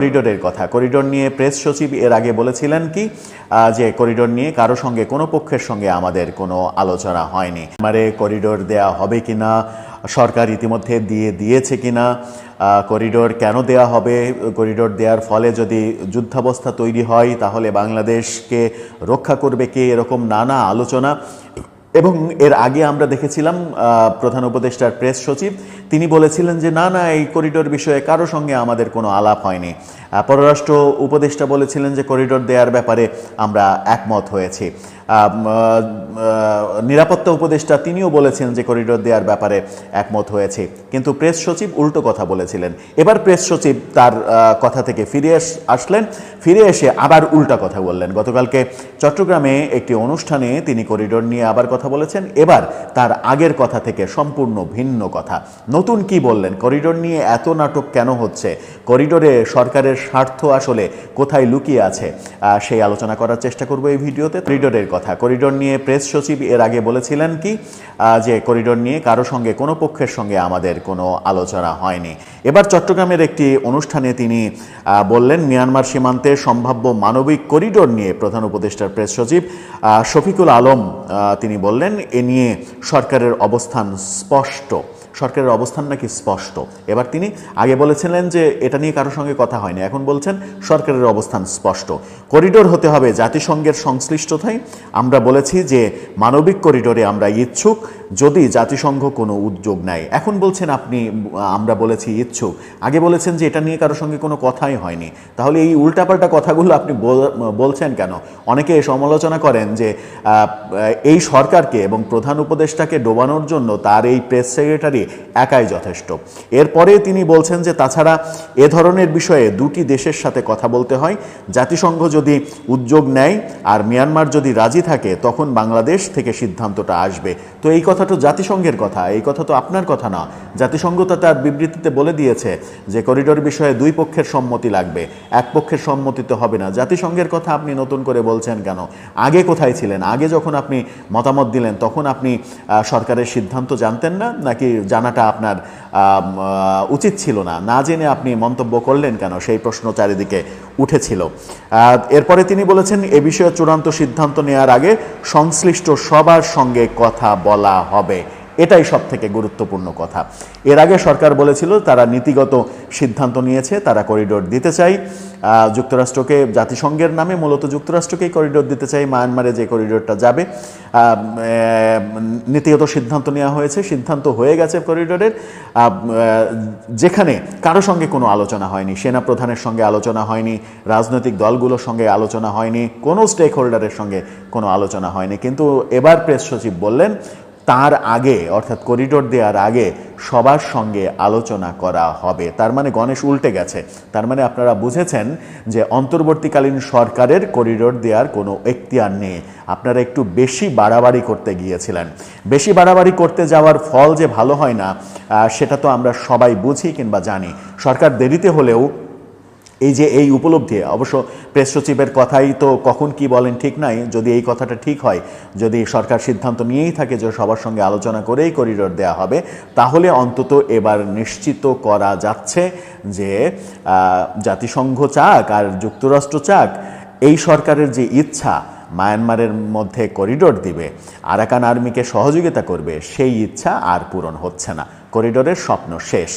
করিডোরের কথা, করিডোর নিয়ে প্রেস সচিব এর আগে বলেছিলেন কি যে করিডোর নিয়ে কারো সঙ্গে কোনো পক্ষের সঙ্গে আমাদের কোনো আলোচনা হয়নি। মানে করিডোর দেয়া হবে কিনা, সরকার ইতিমধ্যে দিয়েছে কিনা, করিডোর কেন দেয়া হবে, করিডোর দেওয়ার ফলে যদি যুদ্ধাবস্থা তৈরি হয় তাহলে বাংলাদেশকে রক্ষা করবে কে, এরকম নানা আলোচনা। এবং এর আগে আমরা দেখেছিলাম প্রধান উপদেষ্টার প্রেস সচিব তিনি বলেছিলেন যে না না, এই করিডোর বিষয়ে কারো সঙ্গে আমাদের কোনো আলাপ হয়নি। পররাষ্ট্র উপদেষ্টা বলেছিলেন যে করিডোর দেওয়ার ব্যাপারে আমরা একমত হয়েছি। নিরাপত্তা উপদেষ্টা তিনিও বলেছেন যে করিডোর দেওয়ার ব্যাপারে একমত হয়েছে, কিন্তু প্রেস সচিব উল্টো কথা বলেছিলেন। এবার প্রেস সচিব তার কথা থেকে ফিরে এসে আবার উল্টা কথা বললেন। গতকালকে চট্টগ্রামে একটি অনুষ্ঠানে তিনি করিডোর নিয়ে আবার কথা বলেছেন, এবার তার আগের কথা থেকে সম্পূর্ণ ভিন্ন কথা। নতুন কি বললেন, করিডোর নিয়ে এত নাটক কেন হচ্ছে, করিডোরে সরকারের স্বার্থ আসলে কোথায় লুকিয়ে আছে, সেই আলোচনা করার চেষ্টা করব এই ভিডিওতে। করিডোরের কথা, করিডোর নিয়ে প্রেস সচিব এর আগে বলেছিলেন কি যে করিডোর নিয়ে কারো সঙ্গে কোনো পক্ষের সঙ্গে আমাদের কোনো আলোচনা হয়নি। এবার চট্টগ্রামের একটি অনুষ্ঠানে তিনি বললেন মিয়ানমার সীমান্তে সম্ভাব্য মানবিক করিডোর নিয়ে প্রধান উপদেষ্টার প্রেস সচিব শফিকুল আলম তিনি বললেন এ নিয়ে সরকারের অবস্থান স্পষ্ট। সরকারের অবস্থান নাকি স্পষ্ট। এবার তিনি আগে বলেছিলেন যে এটা নিয়ে কারোর সঙ্গে কথা হয়নি, এখন বলছেন সরকারের অবস্থান স্পষ্ট। করিডোর হতে হবে জাতিসংঘের সংশ্লিষ্টতায়। আমরা বলেছি যে মানবিক করিডোরে আমরা ইচ্ছুক যদি জাতিসংঘ কোনো উদ্যোগ নেয়। এখন বলছেন আপনি আমরা বলেছি ইচ্ছুক, আগে বলেছেন যে এটা নিয়ে কারোর সঙ্গে কোনো কথাই হয়নি। তাহলে এই উল্টাপাল্টা কথাগুলো আপনি বলছেন কেন? অনেকে সমালোচনা করেন যে এই সরকারকে এবং প্রধান উপদেষ্টাকে ডোবানোর জন্য তার এই প্রেস সেক্রেটারি একাই যথেষ্ট। এরপরে তিনি বলছেন যে তাছাড়া এ ধরনের বিষয়ে দুটি দেশের সাথে কথা বলতে হয়, জাতিসংঘ যদি উদ্যোগ নেয় আর মিয়ানমার যদি রাজি থাকে তখন বাংলাদেশ থেকে সিদ্ধান্তটা আসবে। তো এই কথা তো জাতিসংঘের কথা, এই কথা তো আপনার কথা না। জাতিসংঘ তো তার বিবৃতিতে বলে দিয়েছে যে করিডোর বিষয়ে দুই পক্ষের সম্মতি লাগবে, এক পক্ষের সম্মতি তো হবে না। জাতিসংঘের কথা আপনি নতুন করে বলছেন কেন? আগে কোথায় ছিলেন? আগে যখন আপনি মতামত দিলেন তখন আপনি সরকারের সিদ্ধান্ত জানতেন না, নাকি জানাটা আপনার উচিত ছিল না? না জেনে আপনি মন্তব্য করলেন কেন, সেই প্রশ্ন চারিদিকে উঠেছিল। এরপরে তিনি বলেছেন এ বিষয়ে চূড়ান্ত সিদ্ধান্ত নেওয়ার আগে সংশ্লিষ্ট সবার সঙ্গে কথা বলা হবে, এটাই সব থেকে গুরুত্বপূর্ণ কথা। এর আগে সরকার বলেছিল তারা নীতিগত সিদ্ধান্ত নিয়েছে, তারা করিডোর দিতে চাই যুক্তরাষ্ট্রকে, জাতিসংঘের নামে মূলত যুক্তরাষ্ট্রকেই করিডোর দিতে চাই, মায়ানমারে যে করিডোরটা যাবে। নীতিগত সিদ্ধান্ত নেওয়া হয়েছে, সিদ্ধান্ত হয়ে গেছে করিডোরের, যেখানে কারো সঙ্গে কোনো আলোচনা হয়নি, সেনা প্রধানের সঙ্গে আলোচনা হয়নি, রাজনৈতিক দলগুলোর সঙ্গে আলোচনা হয়নি, কোনো স্টেক হোল্ডারের সঙ্গে কোনো আলোচনা হয়নি। কিন্তু এবার প্রেস সচিব বললেন তার আগে, অর্থাৎ করিডোর দেওয়ার আগে সবার সঙ্গে আলোচনা করা হবে। তার মানে গণেশ উল্টে গেছে। তার মানে আপনারা বুঝেছেন যে অন্তর্বর্তীকালীন সরকারের করিডোর দেওয়ার কোনো এখতিয়ার নেই। আপনারা একটু বেশি বাড়াবাড়ি করতে গিয়েছিলেন। বেশি বাড়াবাড়ি করতে যাওয়ার ফল যে ভালো হয় না সেটা তো আমরা সবাই বুঝি কিংবা জানি। সরকার দেরিতে হলেও এই উপলব্ধি, অবশ্য প্রেস সচিবের কথাই তো কখন কি বলেন ঠিক নাই, যদি এই কথাটা ঠিক হয়, যদি সরকার সিদ্ধান্ত নিয়েই থাকে যে সবার সঙ্গে আলোচনা করেই করিডোর দেওয়া হবে, তাহলে অন্তত এবার নিশ্চিত করা যাচ্ছে যে জাতিসংঘ চাক আর যুক্তরাষ্ট্র চাক, এই সরকারের যে ইচ্ছা মায়ানমারের মধ্যে করিডোর দিবে, আরাকান আর্মিকে সহযোগিতা করবে, সেই ইচ্ছা আর পূরণ হচ্ছে না। করিডোরের স্বপ্ন শেষ।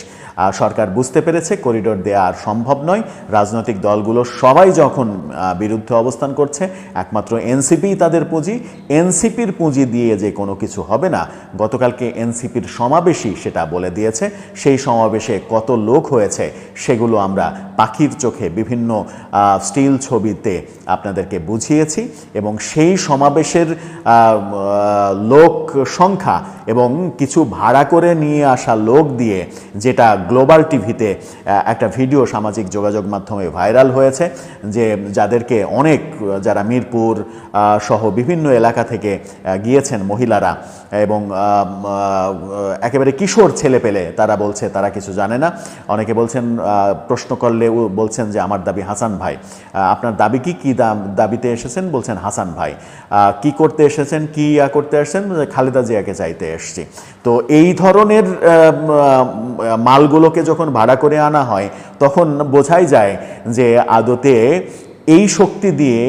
সরকার বুঝতে পেরেছে করিডোর দেওয়া আর সম্ভব নয়। রাজনৈতিক দলগুলো সবাই যখন বিরুদ্ধে অবস্থান করছে, একমাত্র এনসিপিই তাদের পুঁজি, এনসিপির পুঁজি দিয়ে যে কোনো কিছু হবে না। গতকালকে এনসিপির সমাবেশই সেটা বলে দিয়েছে। সেই সমাবেশে কত লোক হয়েছে সেগুলো আমরা পাখির চোখে বিভিন্ন স্টিল ছবিতে আপনাদেরকে বুঝিয়েছি, এবং সেই সমাবেশের লোক সংখ্যা এবং কিছু ভাড়া করে নিয়ে আসা লোক দিয়ে যেটা গ্লোবাল টিভিতে একটা ভিডিও সামাজিক যোগাযোগ মাধ্যমে ভাইরাল হয়েছে, যে যাদেরকে যারা মিরপুর সহ বিভিন্ন এলাকা থেকে গিয়েছেন মহিলারা এবং একেবারে কিশোর ছেলে পেলে, তারা বলছে তারা কিছু জানে না। অনেকে বলছেন, প্রশ্ন করলে বলছেন যে আমার দাবি হাসান ভাই। আপনার দাবি কি দাবিতে এসেছেন? বলছেন হাসান ভাই। কি করতে এসেছেন, কি করতে এসেছেন? খালেদা জিয়াকে চাইতে এসছি। তো এই ধরনের মালগুলোকে যখন ভাড়া করে আনা হয় তখন বোঝাই যায় যে আদতে এই শক্তি দিয়ে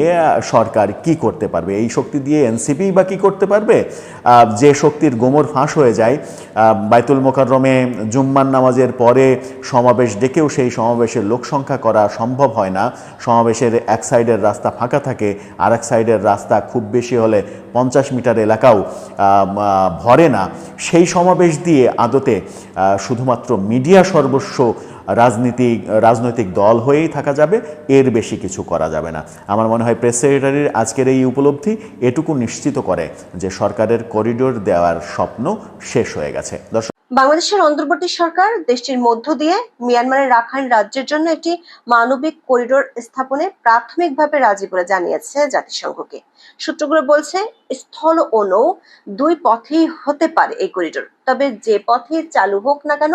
সরকার কি করতে পারবে, এই শক্তি দিয়ে এনসিপি বা কি করতে পারবে। যে শক্তির গোমর ফাঁস হয়ে যায়, বাইতুল মোকাররমে জুম্মার নামাজের পরে সমাবেশ ডেকেও সেই সমাবেশের লোক সংখ্যা করা সম্ভব হয় না। সমাবেশের এক সাইডের রাস্তা ফাঁকা থাকে, আর এক সাইডের রাস্তা খুব বেশি হলে 50 মিটার এলাকাও ভরে না। সেই সমাবেশ দিয়ে আদতে শুধুমাত্র মিডিয়া সর্বস্ব রাজনৈতিক দল হয়েই থাকা যাবে, এর বেশি কিছু করা যাবে না। আমার মনে হয় প্রেস সেক্রেটারির আজকের এই উপলব্ধি এটুকু নিশ্চিত করে যে সরকারের করিডোর দেওয়ার স্বপ্ন শেষ হয়ে গেছে। বাংলাদেশের অন্তর্বর্তী সরকার দেশটির মধ্য দিয়ে মিয়ানমারের রাখাইন রাজ্যের জন্য একটি মানবিক করিডোর স্থাপনে প্রাথমিকভাবে রাজি বলে জানিয়েছে জাতিসংঘকে। সূত্রগুলো বলছে স্থল ও নৌ দুই পথেই হতে পারে এই করিডোর। তবে যে পথে চালু হোক না কেন,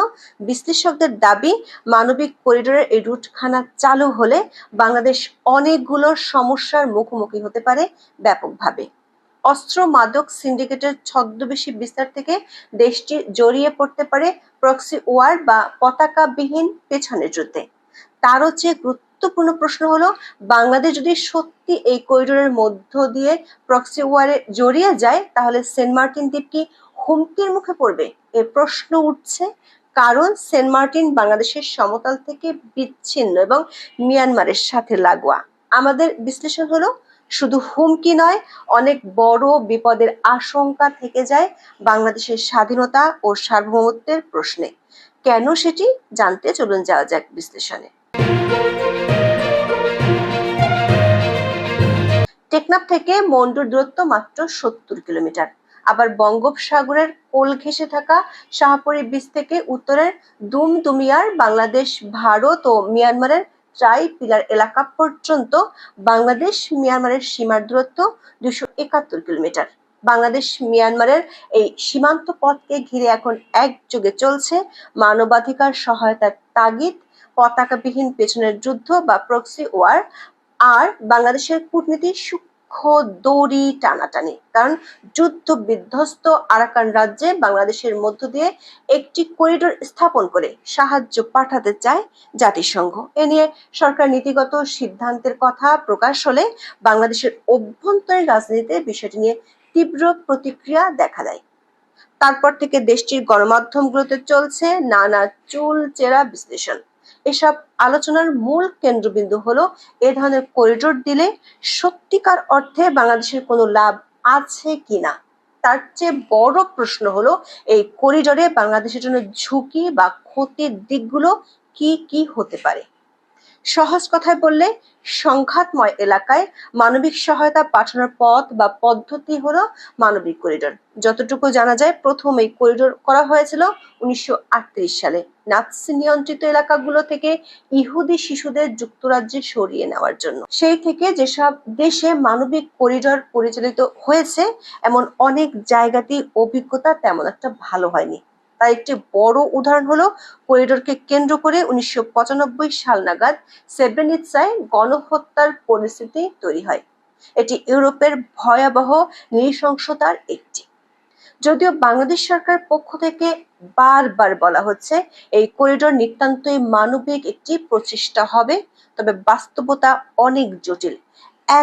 বিশ্লেষকদের দাবি মানবিক করিডোরের এই রুটখানা চালু হলে বাংলাদেশ অনেকগুলো সমস্যার মুখোমুখি হতে পারে ব্যাপকভাবে। অস্ত্র মাদক সিন্ডিকেটের ছদ্মবেশী বিস্তার থেকে দেশটি জড়িয়ে পড়তে পারে প্রক্সি ওয়ার বা পতাকাবিহীন পেছনের যুদ্ধে। তারও চেয়ে গুরুত্বপূর্ণ প্রশ্ন হলো, বাংলাদেশ যদি সত্যি এই করিডোরের মধ্য দিয়ে প্রক্সি ওয়ারে জড়িয়ে যায়, তাহলে সেন্ট মার্টিন দ্বীপ কি হুমকির মুখে পড়বে? এ প্রশ্ন উঠছে কারণ সেন্ট মার্টিন বাংলাদেশের সমতল থেকে বিচ্ছিন্ন এবং মিয়ানমারের সাথে লাগোয়া। আমাদের বিশ্লেষণ হলো, শুধু হুমকি নয়, অনেক বড় বিপদের আশঙ্কা থেকে যায় বাংলাদেশের স্বাধীনতা ও সার্বভৌমত্বের প্রশ্নে। কেন সেটি জানতে চলুন যাওয়া যাক বিশ্লেষণে। টেকনাফ থেকে মন্ডুর দূরত্ব মাত্র 70 কিলোমিটার। আবার বঙ্গোপসাগরের কোল ঘেঁষে থাকা শাহপরী বীচ থেকে উত্তরের দুমদুমিয়ার বাংলাদেশ, ভারত ও মিয়ানমারের ট্রাই পিলার এলাকা পর্যন্ত বাংলাদেশ মিয়ানমারের সীমার দূরত্ব 271 কিলোমিটার। বাংলাদেশ মিয়ানমারের এই সীমান্ত পথকে ঘিরে এখন একযোগে চলছে মানবাধিকার সহায়তার তাগিদ, পতাকাবিহীন পেছনের যুদ্ধ বা প্রক্সি ওয়ার, আর বাংলাদেশের কূটনীতি সূক্ষ্ম দড়ি টানাটানি। কারণ যুদ্ধ বিধ্বস্ত আরাকান রাজ্যে বাংলাদেশের মধ্য দিয়ে একটি করিডোর স্থাপন করে সাহায্য পাঠাতে চায় জাতিসংঘ। এ নিয়ে সরকার নীতিগত সিদ্ধান্তের কথা প্রকাশ হলে বাংলাদেশের অভ্যন্তরীণ রাজনীতিতে বিষয়টি নিয়ে তীব্র প্রতিক্রিয়া দেখা দেয়। তারপর থেকে দেশটির গণমাধ্যমগুলোতে চলছে নানা চুলচেরা বিশ্লেষণ। এসব আলোচনার মূল কেন্দ্রবিন্দু হলো, এ ধরনের করিডোর দিলে সত্যিকার অর্থে বাংলাদেশের কোনো লাভ আছে কিনা। তার চেয়ে বড় প্রশ্ন হলো, এই করিডোরে বাংলাদেশের জন্য ঝুঁকি বা ক্ষতির দিকগুলো কি কি হতে পারে। সহজ কথায় বললে, সংঘাতময় এলাকায় মানবিক সহায়তা পাঠানোর পথ বা পদ্ধতি হলো মানবিক করিডোর। যতটুকু জানা যায়, প্রথম এই করিডোর করা হয়েছিল 1938 সালে নাৎসি নিয়ন্ত্রিত এলাকাগুলো থেকে ইহুদি শিশুদের যুক্তরাজ্যে সরিয়ে নেওয়ার জন্য। সেই থেকে যেসব দেশে মানবিক করিডোর পরিচালিত হয়েছে, এমন অনেক জায়গাতেই অভিজ্ঞতা তেমন একটা ভালো হয়নি। তার একটি বড় উদাহরণ হলো, করিডোরকে কেন্দ্র করে 1995 সাল নাগাদ সেব্রেনিৎসায় গণহত্যার পরিস্থিতি তৈরি হয়। এটি ইউরোপের ভয়াবহ নৃশংসতার একটি। যদিও বাংলাদেশ সরকার পক্ষ থেকে বারবার বলা হচ্ছে এই করিডোর নিতান্তই মানবিক একটি প্রচেষ্টা হবে, তবে বাস্তবতা অনেক জটিল।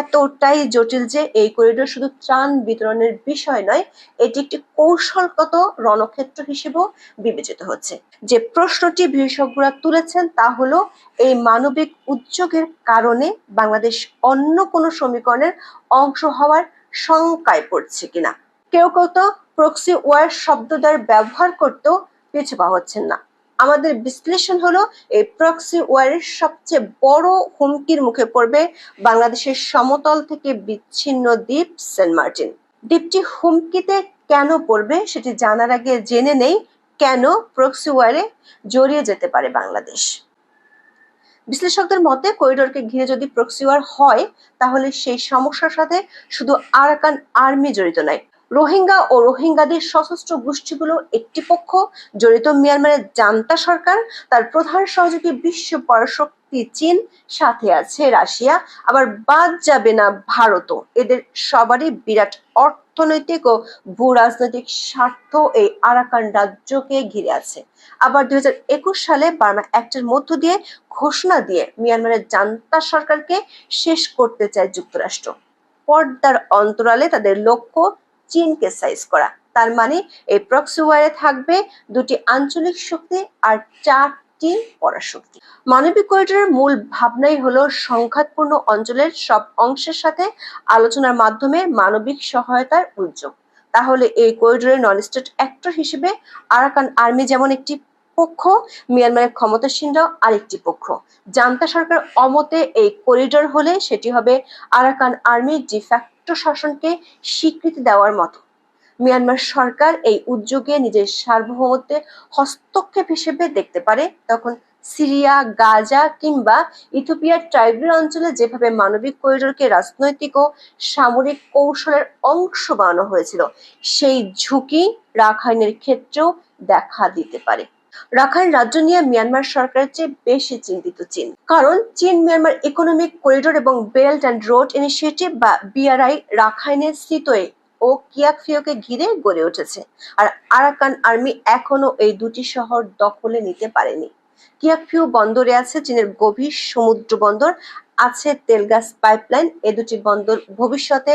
এতটাই জটিল যে এই করিডোর শুধু ত্রাণ বিতরণের বিষয় নয়, এটি একটি কৌশলগত রণক্ষেত্র হিসেবেও বিবেচিত হচ্ছে। যে প্রশ্নটি বিশেষজ্ঞরা তুলেছেন তা হলো, এই মানবিক উদ্যোগের কারণে বাংলাদেশ অন্য কোনো সমীকরণের অংশ হওয়ার শঙ্কায় পড়ছে কিনা। কেউ কেউ তো প্রক্সি ওয়ার শব্দটার ব্যবহার করতেও পিছু পা হচ্ছেন না। আমাদের বিশ্লেষণ হলো, এই প্রক্সি ওয়ারের সবচেয়ে বড় হুমকির মুখে পড়বে বাংলাদেশের সমতল থেকে বিচ্ছিন্ন দ্বীপ সেন্ট মার্টিন। দ্বীপটি হুমকিতে কেন পড়বে সেটি জানার আগে জেনে নেই কেন প্রক্সি ওয়ারে জড়িয়ে যেতে পারে বাংলাদেশ। বিশ্লেষকদের মতে, করিডোরকে ঘিরে যদি প্রক্সি ওয়ার হয়, তাহলে সেই সমস্যার সাথে শুধু আরাকান আর্মি জড়িত নয়, রোহিঙ্গা ও রোহিঙ্গাদের সশস্ত্র গোষ্ঠীগুলো একটি পক্ষ, জড়িত মিয়ানমারের জান্তা সরকার, তার প্রধান সহযোগী বিশ্ব পরাশক্তি চীন, সাথে আছে রাশিয়া, আবার বাদ যাবে না ভারতও। এদের সবারই বিরাট অর্থ অর্থনৈতিক ও ভূ রাজনৈতিক স্বার্থ এই আরাকান রাজ্যকে ঘিরে আছে। আবার 2021 সালে বার্মা অ্যাক্টের মধ্য দিয়ে ঘোষণা দিয়ে মিয়ানমারের জান্তা সরকারকে শেষ করতে চায় যুক্তরাষ্ট্র। পর্দার অন্তরালে তাদের লক্ষ্য চীনকে সাইজ করা। তার মানে এই প্রক্সি ওয়ারে থাকবে দুটি আঞ্চলিক শক্তি আর 4টি পরাশক্তি। মানবিক করিডোরের মূল ভাবনাই হলো সংঘাতপূর্ণ অঞ্চলের সব অংশের সাথে আলোচনার মাধ্যমে মানবিক সহায়তার উদ্যোগ। তাহলে এই করিডোরের নন স্টেট অ্যাক্টর হিসেবে আরাকান আর্মি যেমন একটি পক্ষ, মিয়ানমারের ক্ষমতাসীনরাও আরেকটি পক্ষ। জান্তা সরকার অমতে এই করিডোর হলে সেটি হবে আরাকান আর্মির ডিফ্যাক্টো শাসনকে স্বীকৃতি দেওয়ার মতো। মিয়ানমার সরকার এই উদ্যোগে নিজের সার্বভৌমত্বে হস্তক্ষেপ হিসেবে দেখতে পারে। তখন সিরিয়া, গাজা কিংবা ইথিওপিয়ার ট্রাইবেল অঞ্চলে যেভাবে মানবিক করিডোরকে রাজনৈতিক ও সামরিক কৌশলের অংশ বানানো হয়েছিল, সেই ঝুঁকি রাখাইনের ক্ষেত্রেও দেখা দিতে পারে। রাখাইন রাজ্য নিয়ে মিয়ানমার সরকারের চেয়ে বেশি চিন্তিত চীন। কারণ চীন মিয়ানমার ইকোনমিক করিডোর এবং বেল্ট অ্যান্ড রোড ইনিশিয়েটিভ বা বিআরআই রাখাইনের সিতোয়ে ও কিয়াকফিওকে ঘিরে গড়ে উঠেছে। আর আরাকান আর্মি এখনো এই দুটি শহর দখলে নিতে পারেনি। কিয়াকফিও বন্দরে আছে চীনের গভীর সমুদ্র বন্দর, আছে তেল গ্যাস পাইপলাইন। এ দুটি বন্দর ভবিষ্যতে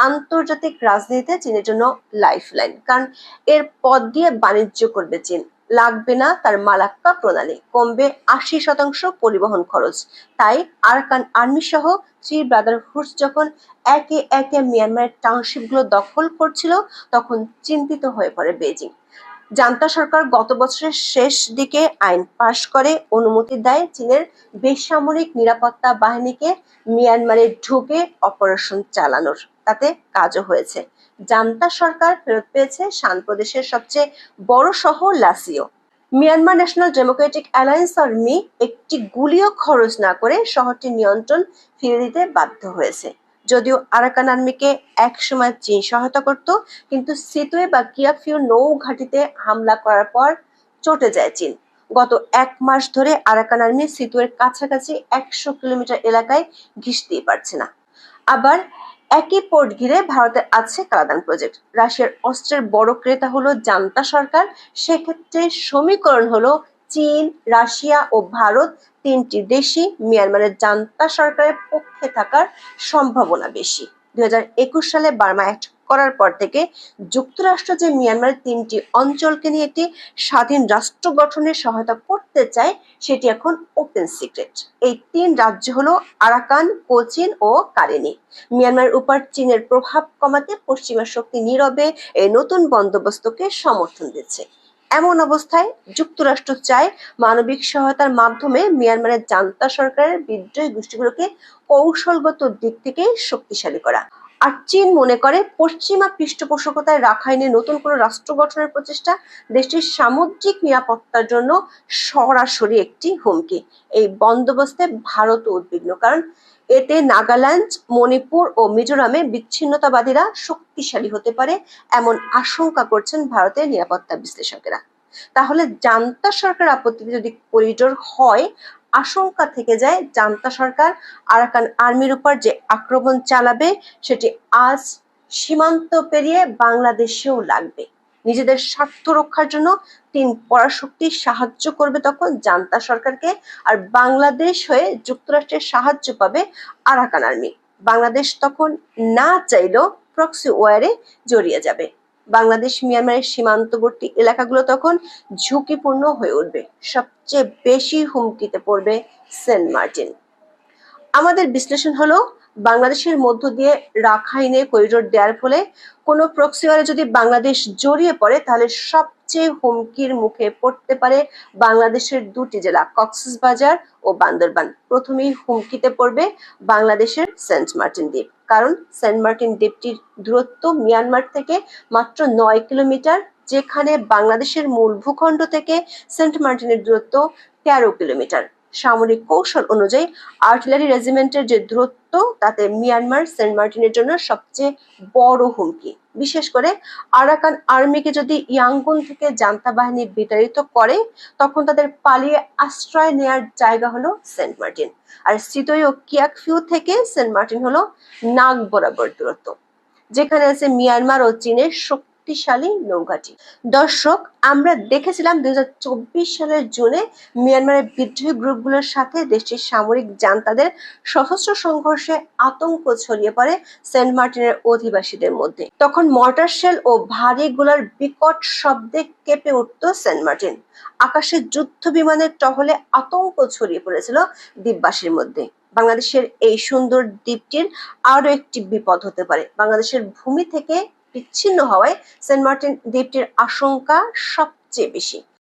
আন্তর্জাতিক রাজনীতিতে চীনের জন্য লাইফলাইন, কারণ এর পথ দিয়ে বাণিজ্য করবে চীন। লাগবে না তার মালাক্কা প্রণালী, কমবে 80% পরিবহন খরচ। তাই আরাকান আর্মি সহ থ্রি ব্রাদারহুড যখন একে একে মিয়ানমারের টাউনশিপগুলো দখল করছিল, তখন চিন্তিত হয়ে পড়ে বেজিং। জান্তা সরকার গত বছরের শেষ দিকে আইন পাশ করে অনুমতি দেয় চীনের বেসামরিক নিরাপত্তা বাহিনীকে মিয়ানমারে ঢুকে অপারেশন চালানোর। তাতে কাজও হয়েছে। জান্তা সরকার ফেরত পেয়েছে শান প্রদেশের সবচেয়ে বড় শহর Lashio. Myanmar National Democratic Alliance Army একটি গুলিও খরচ না করে শহরটির নিয়ন্ত্রণ ফিরে দিতে বাধ্য হয়েছে। যদিও আরাকান আর্মিকে একসময় চীন সহায়তা করত, কিন্তু সিতোয়ে বা কিয়াকফিও নৌ ঘাঁটিতে হামলা করার পর চটে যায় চীন। গত 1 মাস ধরে আরাকান আর্মি সিতোয়ের কাছাকাছি 100 কিলোমিটার এলাকায় ঘিসতেই পারছে না। আবার একই পোর্ট ঘিরে ভারতের আছে কালাদান প্রজেক্ট। রাশিয়ার অস্ত্রের বড় ক্রেতা হলো জান্তা সরকার। সেক্ষেত্রে সমীকরণ হলো চীন, রাশিয়া ও ভারত, 3টি দেশই মিয়ানমারের জান্তা সরকারের পক্ষে থাকার সম্ভাবনা বেশি। 2021 সালে বার্মা অ্যাক্ট করার পর থেকে যুক্তরাষ্ট্র যে মিয়ানমারের 3টি অঞ্চলকে নিয়ে একটি স্বাধীন রাষ্ট্র গঠনের সহায়তা করতে চায়, সেটি এখন ওপেন সিক্রেট। এই 3 রাজ্য হলো আরাকান, কোচিন ও কারেনি। মিয়ানমারের উপর চীনের প্রভাব কমাতে পশ্চিমা শক্তি নীরবে এই নতুন বন্দোবস্তকে সমর্থন দিচ্ছে। এমন অবস্থায় যুক্তরাষ্ট্র চায় মানবিক সহায়তার মাধ্যমে মিয়ানমারের জান্তা সরকারের বিদ্রোহী গোষ্ঠীগুলোকে কৌশলগত দিক থেকে শক্তিশালী করা। আর চীন মনে করে পশ্চিমা পৃষ্ঠপোষকতায় রাখাইনে নতুন কোনো রাষ্ট্র গঠনের প্রচেষ্টা দেশটির সামুদ্রিক নিরাপত্তার জন্য সরাসরি একটি হুমকি। এই বন্দোবস্তে ভারতও উদ্বিগ্ন, কারণ এতে নাগাল্যান্ড, মণিপুর ও মিজোরামে বিচ্ছিন্নতাবাদীরা শক্তিশালী হতে পারে, এমন আশঙ্কা করছেন ভারতের নিরাপত্তা বিশ্লেষকেরা। তাহলে জান্তা সরকার আপত্তিতে যদি করিডোর হয়, আশঙ্কা থেকে যায় জান্তা সরকার আরাকান আর্মির উপর যে আক্রমণ চালাবে, সেটি আজ সীমান্ত পেরিয়ে বাংলাদেশেও লাগবে। নিজেদের স্বার্থ রক্ষার জন্য 3 পরাশক্তি সাহায্য করবে তখন জান্তা সরকারকে, আর বাংলাদেশ হয়ে যুক্তরাষ্ট্রের সাহায্য পাবে আরাকান আর্মি। বাংলাদেশ তখন না চাইলেও প্রক্সি ওয়ারে জড়িয়ে যাবে। বাংলাদেশ মিয়ানমারের সীমান্তবর্তী এলাকাগুলো তখন ঝুঁকিপূর্ণ হয়ে উঠবে। সবচেয়ে বেশি হুমকিতে পড়বে সেন্ট মার্টিন। আমাদের বিশ্লেষণ হলো, বাংলাদেশের মধ্য দিয়ে রাখাইনে করিডোর দেওয়ার ফলে কোনো প্রক্সি ওয়ারে যদি বাংলাদেশ জড়িয়ে পড়ে, তাহলে সবচেয়ে হুমকির মুখে পড়তে পারে বাংলাদেশের 2টি জেলা কক্সবাজার ও বান্দরবান। প্রথমেই হুমকিতে পড়বে বাংলাদেশের সেন্ট মার্টিন দ্বীপ, কারণ সেন্ট মার্টিন দ্বীপটির দূরত্ব মিয়ানমার থেকে মাত্র 9 কিলোমিটার, যেখানে বাংলাদেশের মূল ভূখণ্ড থেকে সেন্ট মার্টিনের দূরত্ব 13 কিলোমিটার। সামরিক কৌশল অনুযায়ী আর্টিলারি রেজিমেন্টের যে দূরত্ব, তাতে মিয়ানমার সেন্ট মার্টিনের জন্য সবচেয়ে বড় হুমকি। বিশেষ করে আরাকান আর্মিকে যদি ইয়াঙ্গুন থেকে জান্তা বাহিনী বিতাড়িত করে, তখন তাদের পালিয়ে আশ্রয় নেয়ার জায়গা হলো সেন্ট মার্টিন। আর সিতোই ও কিয়াকফিও থেকে সেন্ট মার্টিন হলো নাক বরাবর দূরত্ব। যেখানে আছে মিয়ানমার ও চীনের শক্তিশালী নৌঘাঁটি। দর্শক, আমরা দেখেছিলাম 2024 সালের জুনে মিয়ানমারের বিদ্রোহী গ্রুপগুলোর সাথে দেশটির সামরিক জান্তাদের সশস্ত্র সংঘর্ষে আতঙ্ক ছড়িয়ে পড়ে সেন্ট মার্টিনের অধিবাসীদের মধ্যে। তখন মর্টার শেল ও ভারী গোলার বিকট শব্দে কেঁপে উঠত সেন্ট মার্টিন। আকাশে যুদ্ধ বিমানের টহলে আতঙ্ক ছড়িয়ে পড়েছিল দ্বীপবাসীর মধ্যে। বাংলাদেশের এই সুন্দর দ্বীপটির আরো একটি বিপদ হতে পারে। বাংলাদেশের ভূমি থেকে বিচ্ছিন্ন হওয়ায় সেন্ট মার্টিন দ্বীপটির আশঙ্কা সবচেয়ে বেশি।